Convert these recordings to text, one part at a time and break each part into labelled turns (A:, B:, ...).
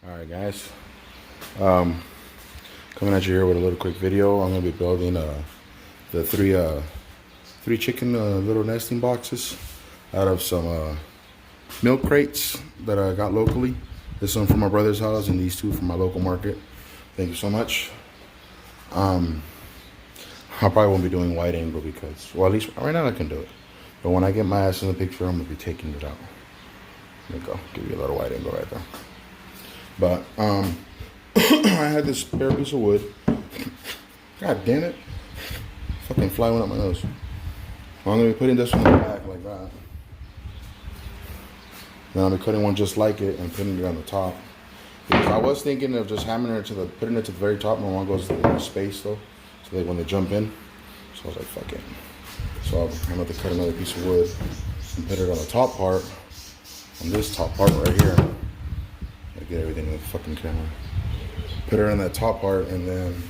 A: All right, guys. Um, Coming at you here with a little quick video. I'm gonna be building the three chicken little nesting boxes out of some milk crates that I got locally. This one from my brother's house, and these two from my local market. Thank you so much. I probably won't be doing wide angle because, well, at least right now I can do it. But when I get my ass in the picture, I'm gonna be taking it out. There you go. Give you a little wide angle right there. But I had this spare piece of wood. God damn it! Fucking fly went up my nose. Well, I'm gonna be putting this one in the back like that. Then I'll be cutting one just like it and putting it on the top. Because I was thinking of just hammering it putting it to the very top. My one goes to the space though, so that when they jump in. So I was like, fuck it. So I'm gonna have to cut another piece of wood and put it on the top part, on this top part right here. Gotta get everything in the fucking camera. Put it on that top part and then,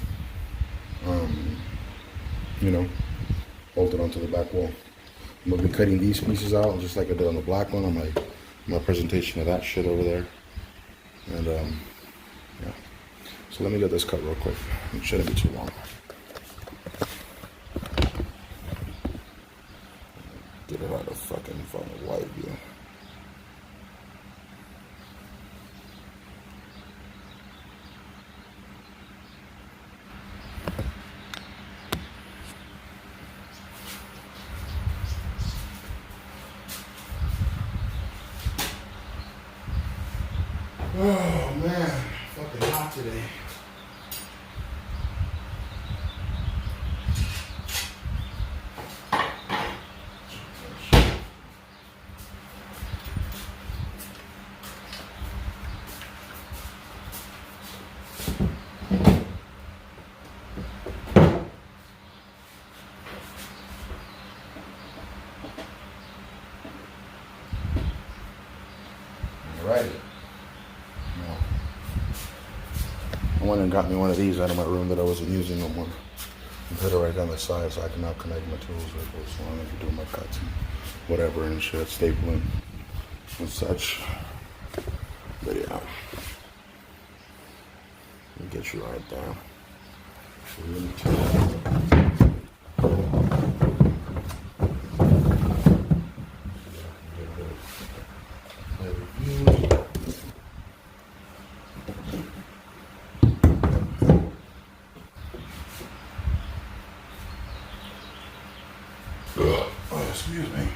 A: bolt it onto the back wall. I'm gonna be cutting these pieces out just like I did on the black one on my presentation of that shit over there. And yeah. So let me get this cut real quick. It shouldn't be too long. Get it out of fucking front of wide view. Oh man, fucking hot today. Alrighty. I went and got me one of these out of my room that I wasn't using no more. And put it right down the side so I can now connect my tools with it. So I'm gonna do my cuts and whatever and shit, stapling and such. But yeah. Let me get you right there. Oh, excuse me.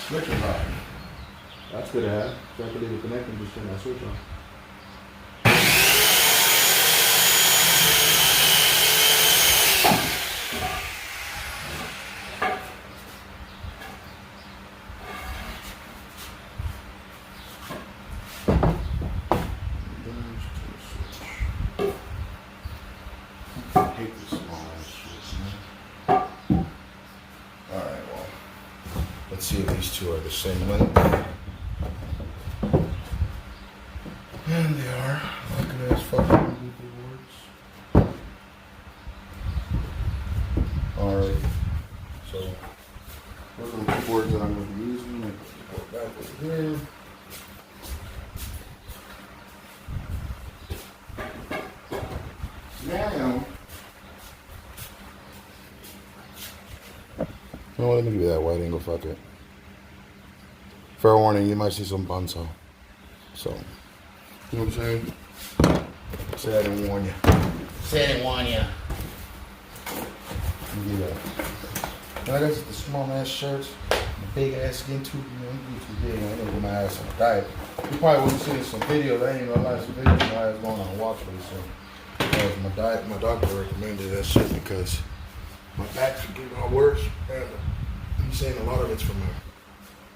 A: Switch is hot. That's good to have. So I can leave it connected and just turn that switch on. I hate this small ass shit, man. Alright, well. Let's see if these two are the same length. And they are. Look at this fucking boards. Alright. So, those are the two boards that I'm going to be using. I put that over here. Now, you know what, let me give you that wide angle, fuck it. Fair warning, you might see some bunso. So, you know what I'm saying? Say I didn't warn you. Say I didn't warn you. Let me do that. And I got the small ass shirts, the big ass skin too, too big. I'm gonna put my ass on a diet. You probably wouldn't see some videos. I ain't gonna lie, some videos my ass going on a walk pretty soon. Because my diet, my doctor recommended that shit because my back's getting all worse, and he's saying a lot of it's from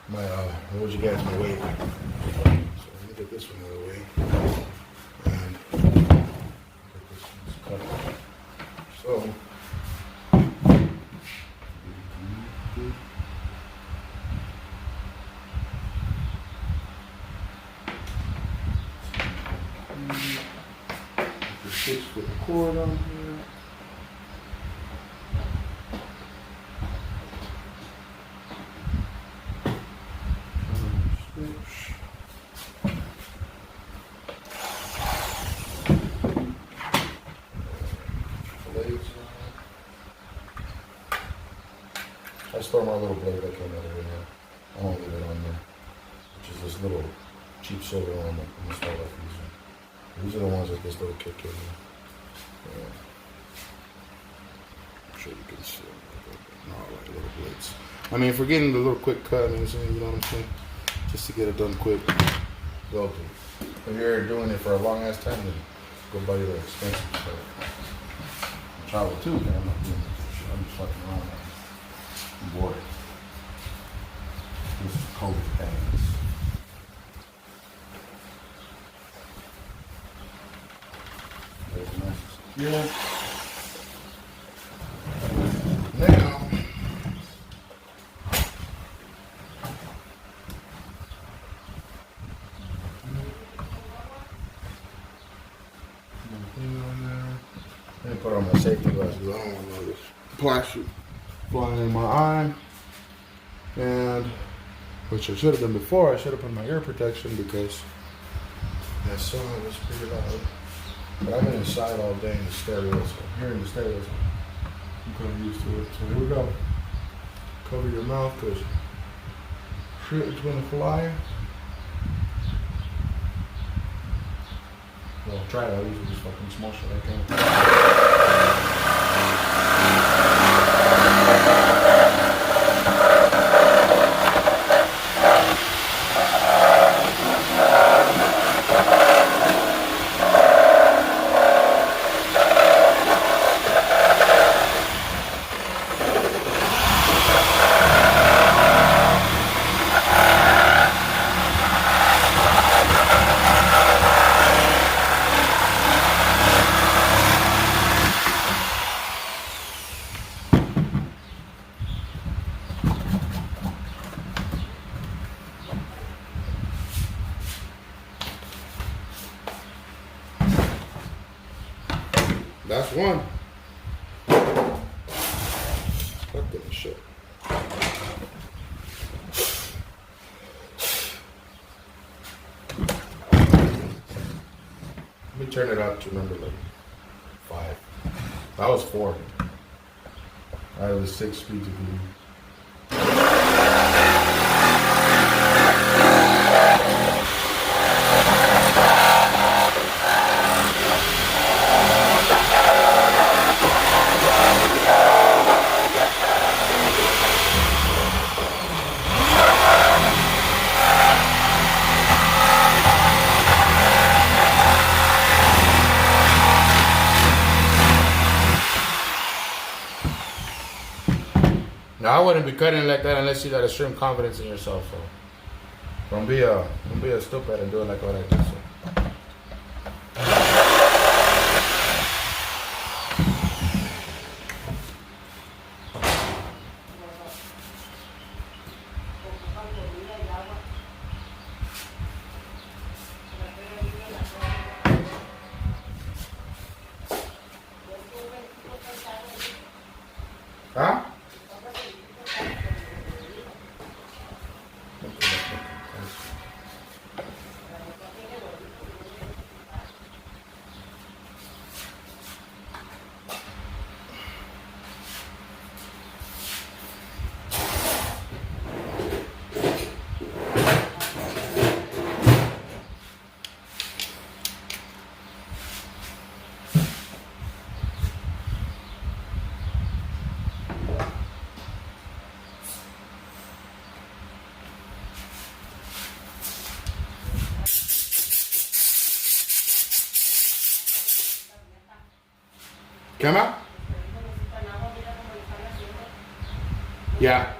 A: my what would you guys, my weight. So let me get this one out of the way, and get this one's cut. So. 6-foot cord on here. Switch. Blades on. I store my little blade that came out of here. I won't leave it on there. Which is this little cheap silver one that I'm gonna start off using. These are the ones with this little kick in here. Yeah. I'm sure you can see them. No, I like little blades. I mean, if we're getting the little quick cut, I mean, you know what I'm saying? Just to get it done quick. Go to. If you're doing it for a long ass time, then go buy you the expensive stuff. Travel too, man. I'm not doing that shit. I'm just fucking around. I'm bored. This is COVID things. There's a nice secure. Now, let me put on my safety glasses. I don't want all this plastic flying in my eye. And, which I should have done before, I should have put my ear protection because that song was pretty loud. But I've been inside all day in the stereo, so I'm hearing the stereo. So I'm kind of used to it. So here we go. Cover your mouth because shit is going to fly. Well, I'll try it. I'll usually just fucking small shit I can. That's one. Fuck that shit. Let me turn it up to number like 5. That was 4. Out of the 6 speeds of video. Now I wouldn't be cutting like that unless you got extreme confidence in yourself. So don't be a stupid and do it like what I do. So. Huh? ¿Qué más? Yeah.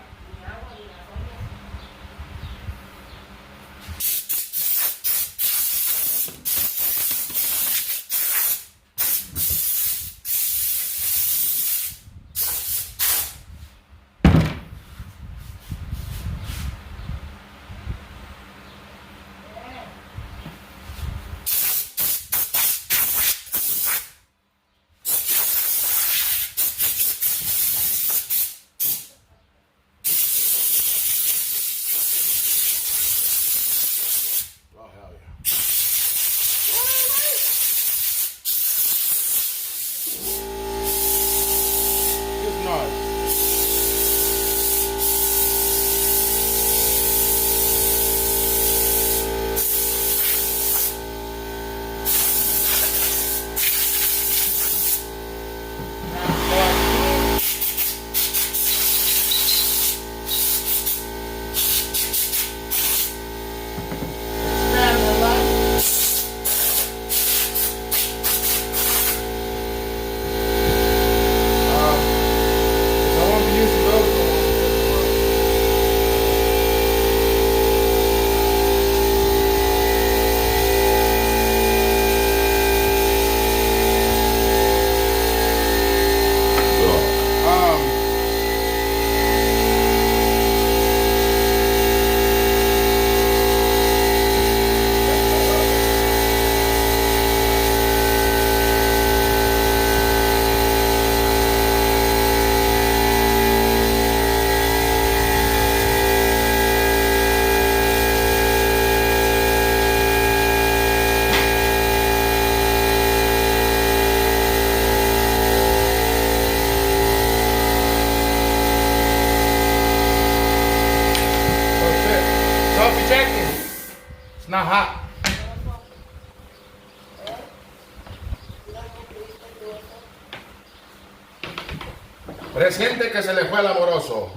A: Reciente que se le fue el amoroso.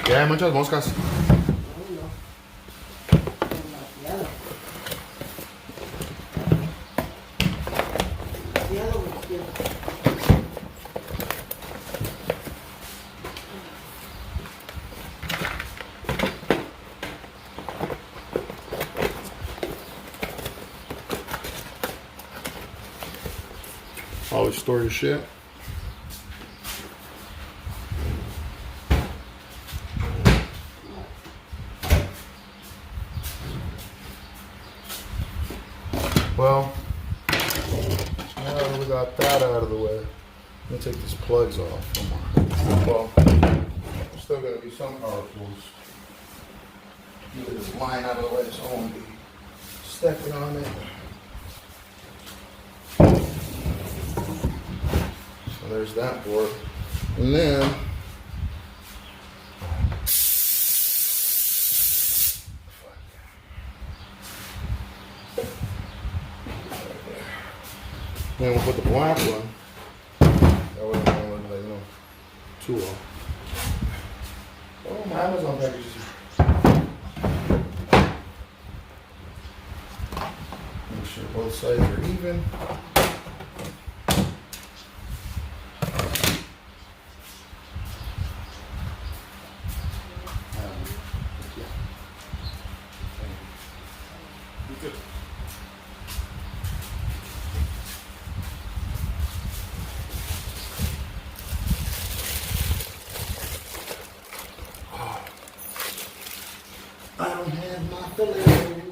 A: Que hay muchas moscas. Always store your shit. Well, now we got that out of the way. Let me take these plugs off. Come on. Well, there's still gonna be some power tools. Get this line out of the way so I won't be stepping on it. So there's that board. And then we'll put the black one. That way it don't look like, too well. Oh, my Amazon packages. Make sure both sides are even. I don't have my fillet.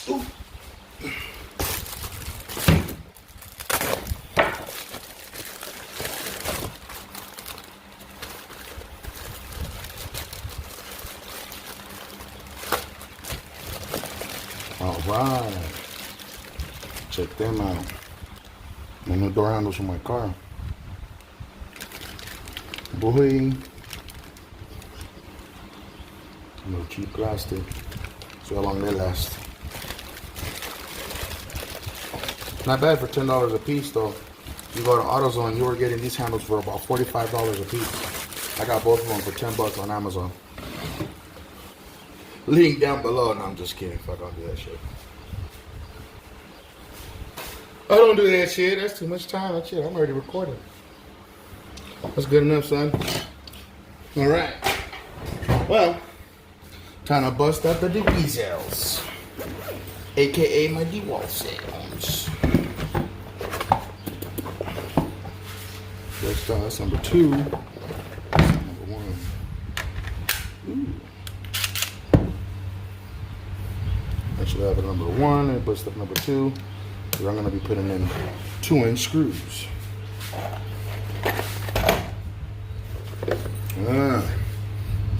A: Ooh. All right. Check them out. My new door handles for my car. Boy. No cheap plastic. So how long they last. Not bad for $10 a piece though. You go to AutoZone, you were getting these handles for about $45 a piece. I got both of them for $10 on Amazon. Link down below. No, I'm just kidding. Fuck, I don't do that shit. I don't do that shit. That's too much time. That shit, I'm already recording. That's good enough, son. All right. Well, time to bust out the DeWeezels, aka my DeWalt sounds. That's number 2. That's number 1. Ooh. Actually, I have a number 1 and bust up number 2. So I'm gonna be putting in 2-inch screws.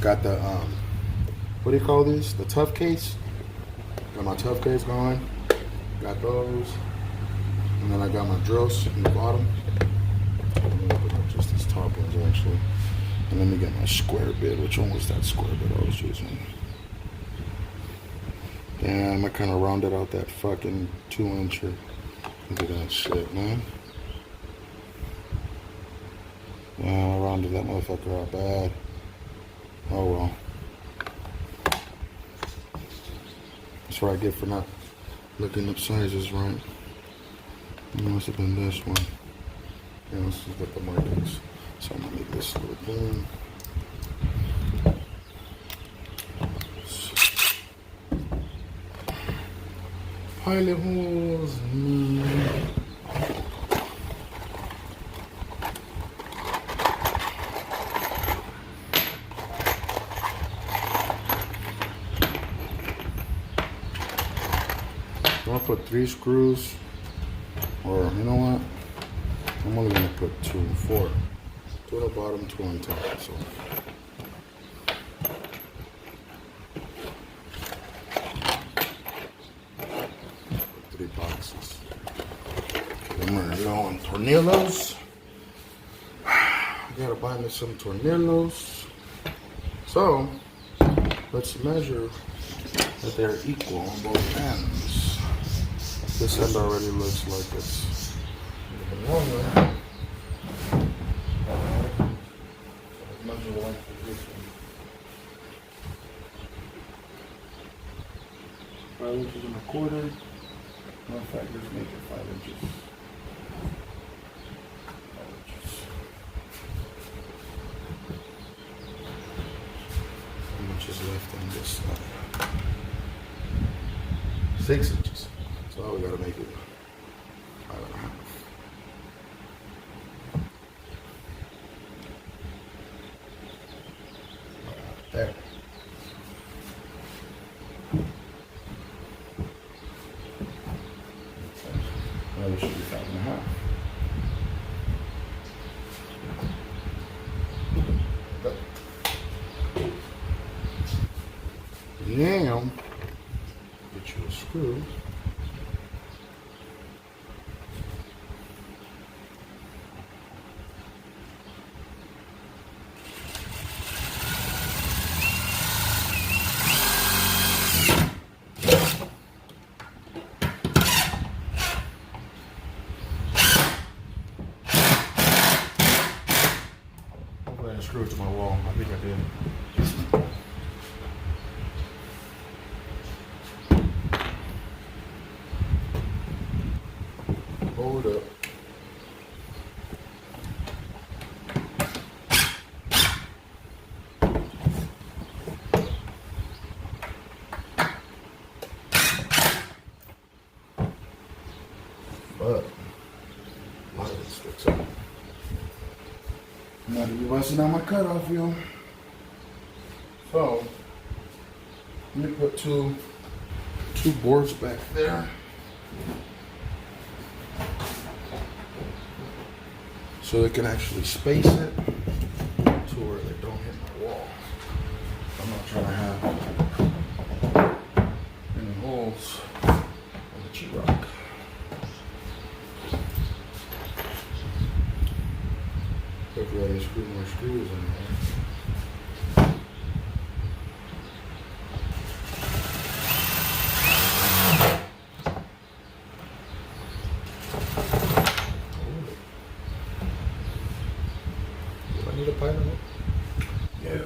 A: Got the what do you call these? The tough case. Got my tough case going. Got those. And then I got my drills in the bottom. I'm gonna put up just these top ones actually. And then we got my square bit. Which one was that square bit I was using? Damn, I kind of rounded out that fucking 2-incher. Look at that shit, man. Yeah, I rounded that motherfucker out bad. Oh well. That's what I get for not looking up sizes right. It must have been this one. Yeah, this is what the markings. So I'm gonna make this little boom. Pilot holes. I'll put 3 screws, or you know what? I'm only gonna put 2, 4. 2 on the bottom, 2 on top. So. Put 3 boxes. Then we're low on tornillos. I gotta buy me some tornillos. So let's measure that they're equal on both ends. This end already looks like it's a little bit longer. Let's measure like this one. 5 inches and a quarter. Matter of fact, let's make it 5 inches. 5 inches. How much is left on this side? 6 inches. So we gotta make it 5.5. There. Now we should be 5.5. Now, get you a screw. Hopefully I screwed to my wall. I think I did. Hold up. But a lot of it sticks up. I'm not even busting out my cutoff, yo. So let me put two boards back there. So they can actually space it to where they don't hit my wall. I'm not trying to have any holes on the sheetrock. Hopefully I didn't screw more screws in there. Do I need a pilot? Yeah.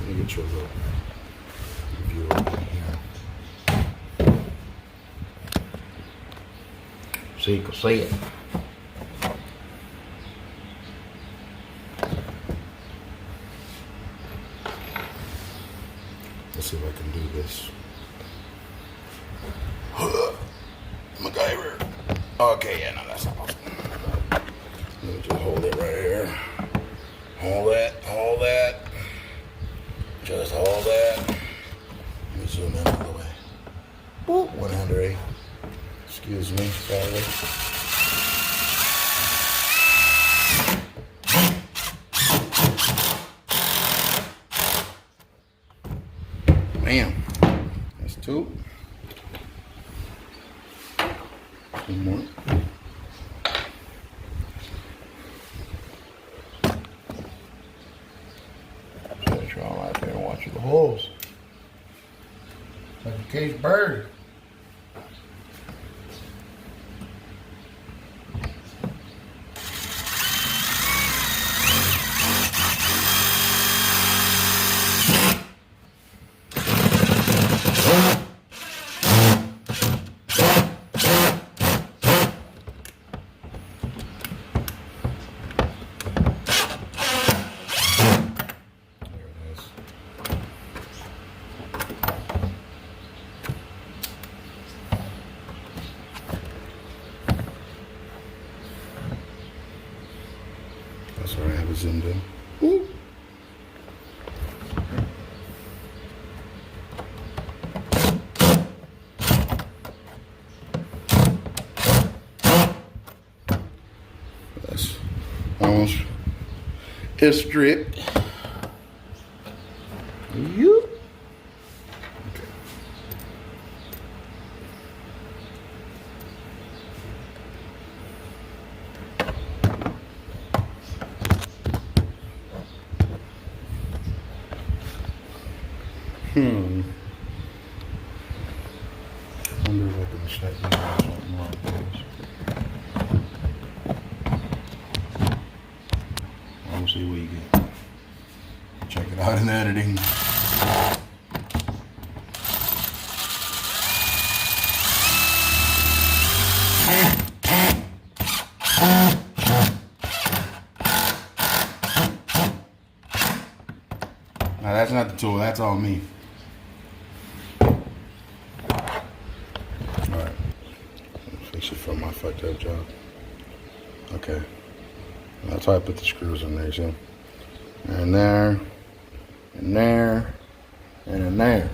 A: Let me get you a little view over here. So you can see it. Let's see if I can do this. MacGyver. Okay, yeah, no, that's not possible. Let me just hold it right here. Hold that. Just hold that. Let me zoom in all the way. Boop, 108. Excuse me, sorry. Bam. That's two. One more. All right there and watch the holes. Like a caged bird. zoomed in. Woo. That's almost it's stripped. You. Okay. Wonder if I can check something wrong with this. We'll see what you get. Check it out in editing. Now that's not the tool, that's all me. Alright. Fix it from my fucked up job. Okay. That's how I put the screws in there, see? And there, and there, and in there.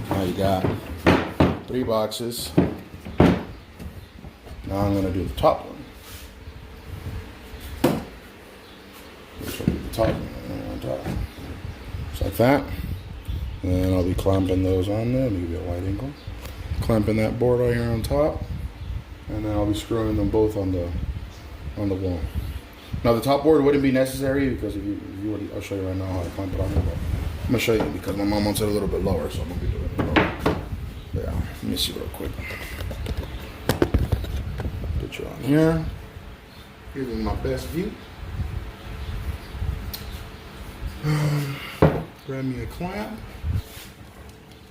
A: Now you got 3 boxes. Now I'm gonna do the top one. This will be the top one on top. Just like that. And then I'll be clamping those on there. Let me give you a wide angle. Clamping that board right here on top. And then I'll be screwing them both on the wall. Now the top board wouldn't be necessary because if you would, I'll show you right now how to clamp it on there. But I'm gonna show you because my mom wants it a little bit lower, so I'm gonna be doing it lower. Yeah, let me see real quick. Put you on here. Here's my best view. Grab me a clamp.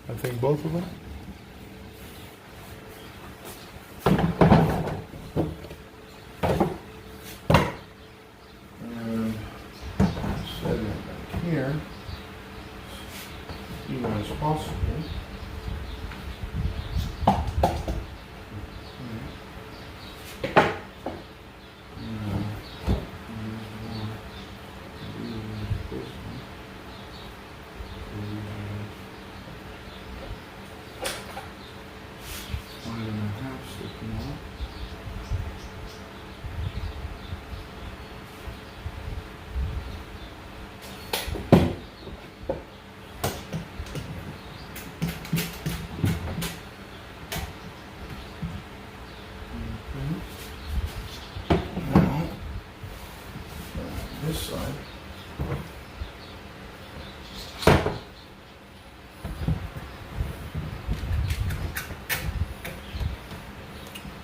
A: I think both of them. Here, even as possible. This side.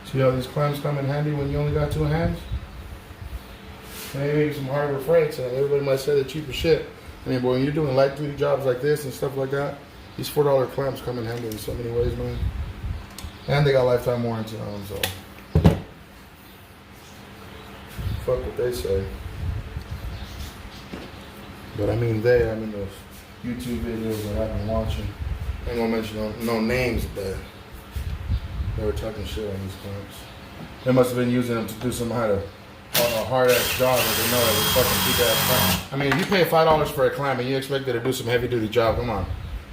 A: See how these clamps come in handy when you only got 2 hands? Maybe some Harbor Freights, and everybody might say they're cheap as shit. I mean, boy, when you're doing light duty jobs like this and stuff like that, these $4 clamps come in handy in so many ways, man. And they got lifetime warranty on them, so fuck what they say. But I mean those YouTube videos that I've been watching. I ain't gonna mention no names, but they were talking shit on these clamps. They must have been using them to do some kind of a hard-ass job that they know that was fucking big-ass clamp. I mean, if you pay $5 for a clamp and you expect it to do some heavy-duty job, come on.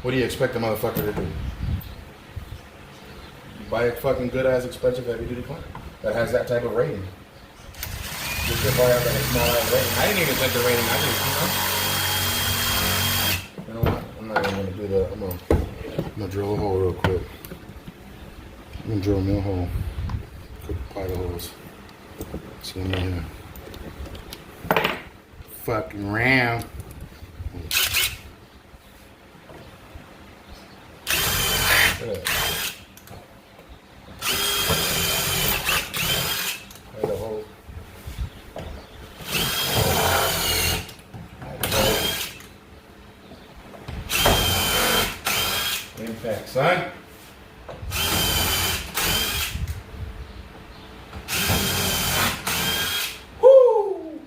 A: What do you expect the motherfucker to do? Buy a fucking good-ass, expensive, heavy-duty clamp that has that type of rating. Just to buy out like a small-ass rating. I didn't even take the rating. I just, you know what? I'm not even gonna do that. I'm gonna drill a hole real quick. I'm gonna drill me a hole. Quick pile of holes. See them in here. Fucking round. Look at that. There's a hole. Impact, son. Woo!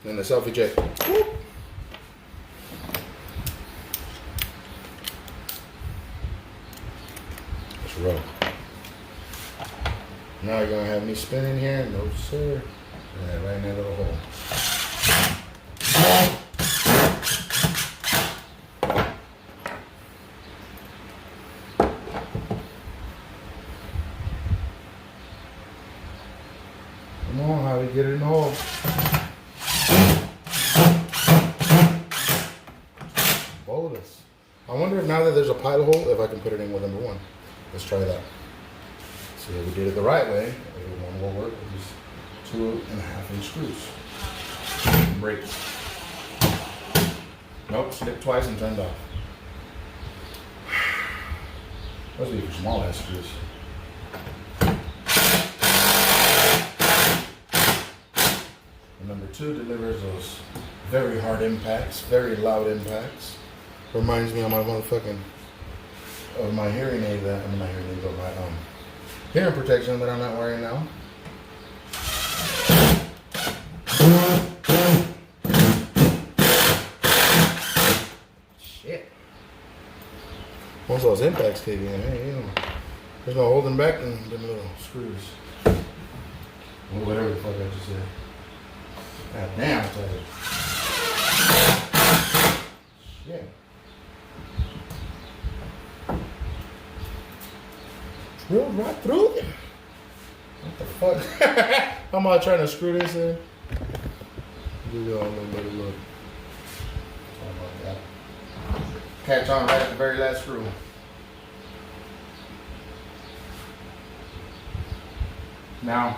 A: And the selfie jet. Woo! Let's roll. Now you're gonna have me spinning here? No, sir. Yeah, right in that little hole. Come on, how we get it in the hole. Bolus. I wonder if now that there's a pilot hole, if I can put it in with number 1. Let's try that. See if we did it the right way. Everyone will work with just 2.5-inch screws. Break. Nope, slip twice and turned off. Those are for small ass screws. And number 2 delivers those very hard impacts, very loud impacts. Reminds me of my motherfucking, of my hearing aid that, I mean not hearing aid, but my hearing protection that I'm not wearing now. Shit. Once those impacts kick in, hey, you know, there's no holding back in them little screws. Or whatever the fuck I just said. God damn, I tell you. Shit. Drilled right through it. What the fuck? I'm not trying to screw this in. Give y'all a little bit of look. Sorry about that. Catch on right at the very last screw. Now,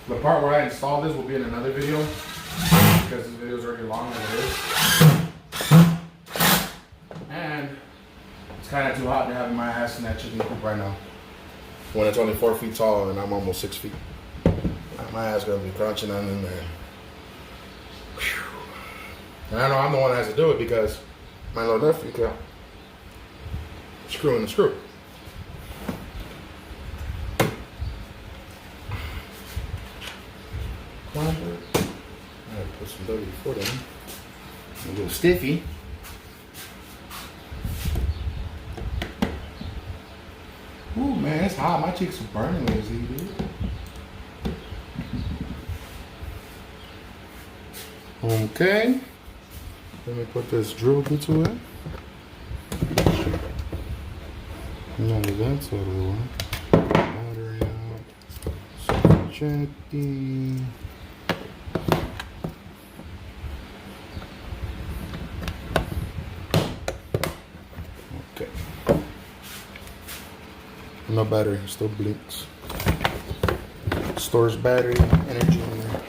A: the part where I install this will be in another video because this video is already long as it is. And it's kind of too hot to have my ass in that chicken coop right now. When it's only 4 feet tall and I'm almost 6 feet. My ass gonna be crunching on in there. Whew. And I know I'm the one that has to do it because my little nephew kept screwing the screw. I gotta put some WD-40 in. A little stiffy. Ooh, man, it's hot. My cheeks are burning as he dude. Okay. Let me put this drill bit to it. Now that that's out of the way. Battery out. Checking. Okay. No battery, still blinks. Stores battery, energy in there.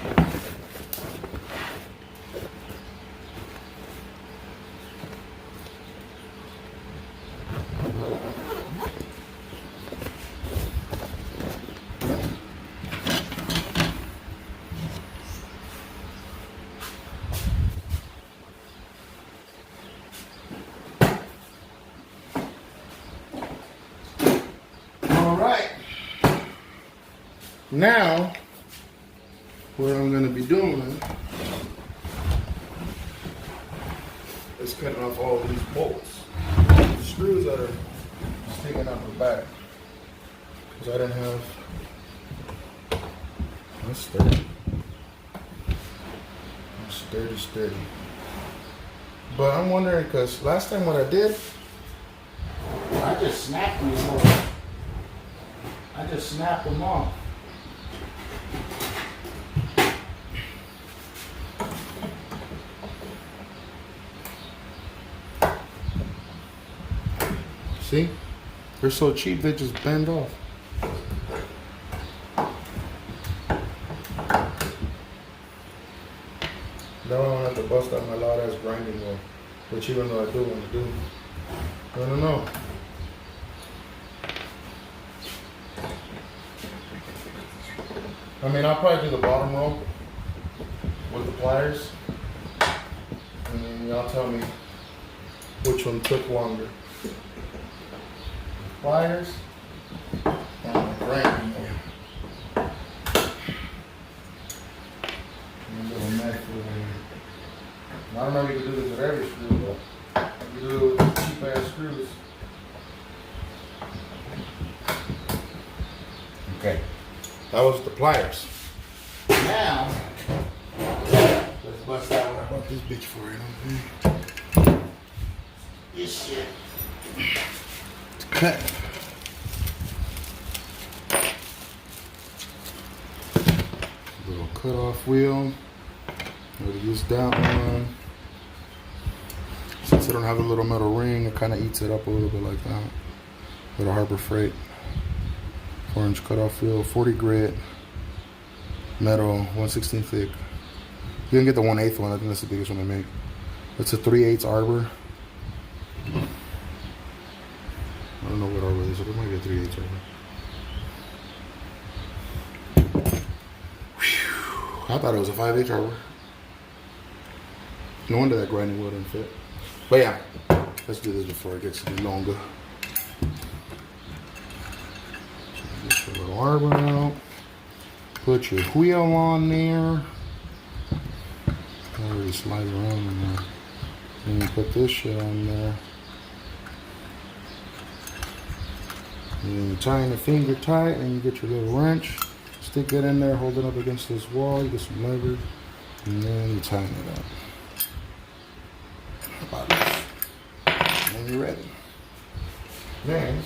A: Now, what I'm going to be doing is cutting off all these bolts, the screws that are sticking out the back, because I didn't have, that's sturdy, sturdy. But I'm wondering, because last time what I did, I just snapped these off. I just snapped them off. See? They're so cheap, they just bend off. Now I don't have to bust out my loud ass grinding wheel, which even though I do want to do. No. I mean, I'll probably do the bottom row with the pliers, and then y'all tell me which one took longer. Pliers and the grinding wheel. And a little knife over here. I don't know if you can do this with every screw, but you do it with cheap ass screws. Okay. That was the pliers. Now, let's bust that one I bought this bitch for, you know what I'm saying? This shit. It's cut. Little cut-off wheel. I'm gonna use that one. Since I don't have a little metal ring, it kind of eats it up a little bit like that. Little Harbor Freight 4-inch cut-off wheel, 40 grit, metal, 1/16 thick. You can get the 1/8 one. I think that's the biggest one I make. It's a 3/8 arbor. I don't know what arbor it is, but it might be a 3/8 arbor. Whew. I thought it was a 5/8 arbor. No wonder that grinding wheel didn't fit. But yeah, let's do this before it gets any longer. So get your little arbor out. Put your wheel on there. Already slide around in there. Then you put this shit on there. And then you tie the finger tight and you get your little wrench. Stick it in there, hold it up against this wall. You get some leverage. And then you tighten it up. And you're ready. Then,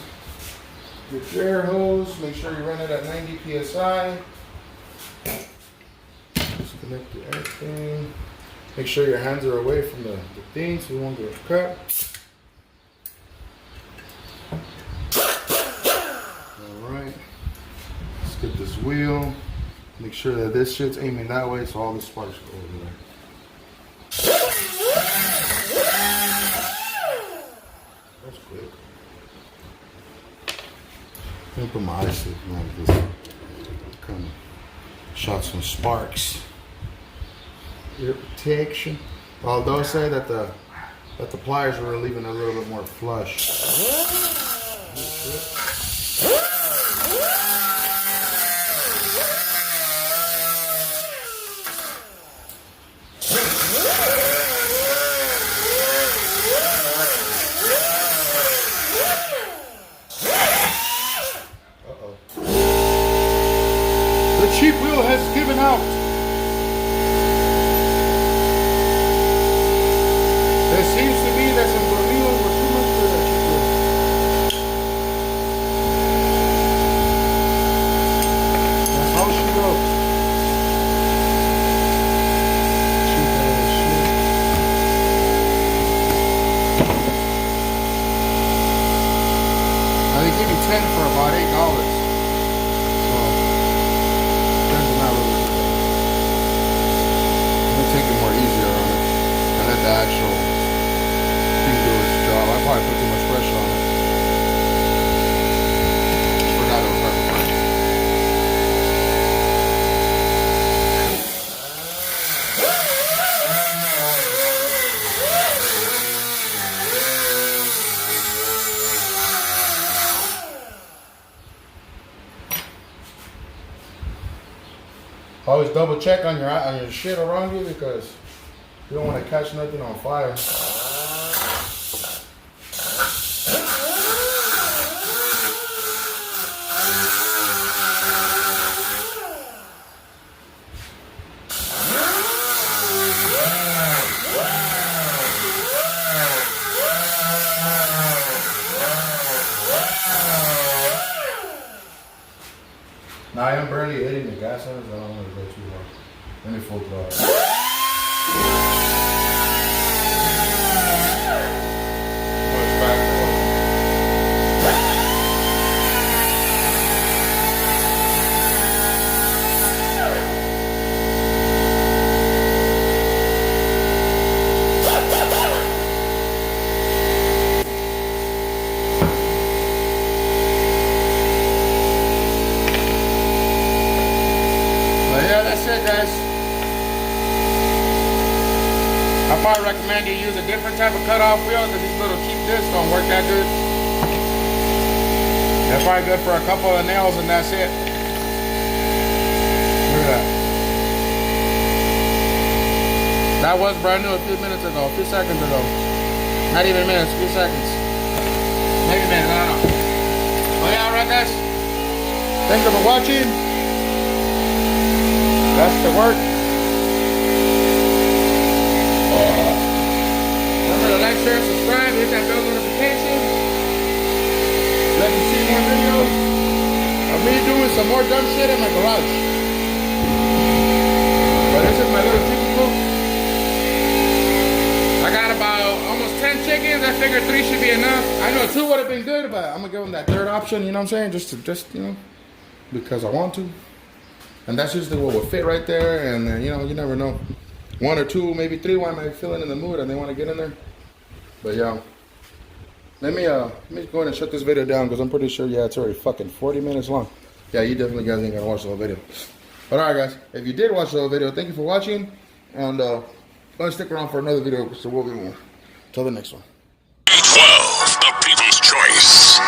A: get your air hose. Make sure you run it at 90 psi. Disconnect the air thing. Make sure your hands are away from the thing so you won't get cut. Alright. Let's get this wheel. Make sure that this shit's aiming that way so all the sparks go over there. That's quick. Let me put my eyes to it like this. Kind of shot some sparks. Ear protection. Although say that the pliers were leaving a little bit more flush. The cheap wheel has given out. There seems to be that some Bolivians were too much for that cheap wheel. That's how she goes. Cheap ass shit. Now they give me 10 for about $8. Take it more easier on it and let the actual thing do its job. I probably put too much pressure on it. Forgot it was perfect. Always double check on your shit around you because you don't want to catch nothing on fire. Now I am barely hitting the gas on it, so I don't want to go too hard. Let me full throttle. Guys, I probably recommend you use a different type of cutoff wheel because these little cheap discs don't work that good. They're probably good for a couple of nails and that's it. Look at that. That was brand new a few minutes ago, a few seconds ago. Not even minutes, a few seconds. Maybe minutes, I don't know. But yeah, alright guys. Thank you for watching. That's the work. more dumb shit in my garage. But this is my little chicken coop. I got about almost 10 chickens. I figured 3 should be enough. I know 2 would have been good, but I'm gonna give them that third option. You know what I'm saying? Just you know, because I want to. And that's usually what will fit right there. And you know, you never know. 1 or 2, maybe 3. One might be feeling in the mood and they want to get in there. But yeah. Let me go ahead and shut this video down because I'm pretty sure, yeah, it's already fucking 40 minutes long. Yeah, you definitely guys ain't gonna watch the whole video. But alright guys, if you did watch the whole video, thank you for watching. And let's stick around for another video, so we'll be more. Till the next one.
B: 12, the people's choice.